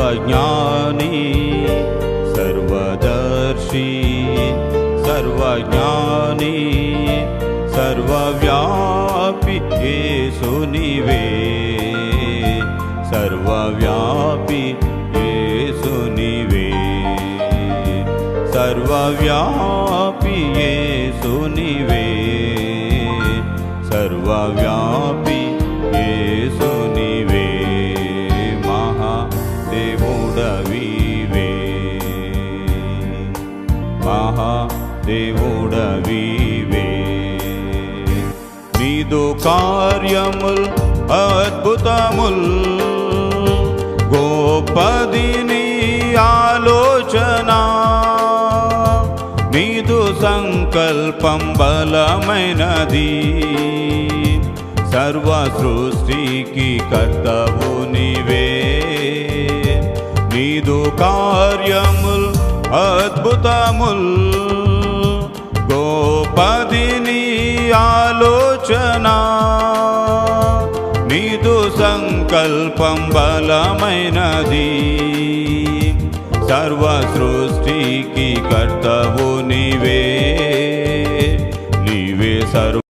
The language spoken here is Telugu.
सर्वज्ञानी सर्वदर्शी सर्वज्ञानी सर्वव्यापी येसु नीवे सर्वव्यापी येसु नीवे सर्वव्यापी येसु नीवे सर्वव्यापी येसु नीवे महादेवुडवीवे महादेवुडवीवे नीदु కార్యముల్ అద్భుతముల్ గొప్పది నీ ఆలోచన నీదు సంకల్పం బలమైనది సర్వ సృష్టికి కర్తవు నీవే నీదు కార్యముల్ అద్భుతముల్ గొప్పది నీ ఆలోచన నీదు సంకల్పం బలమైనది సర్వ సృష్టికి కర్తవు నీవే నీవే సర్వ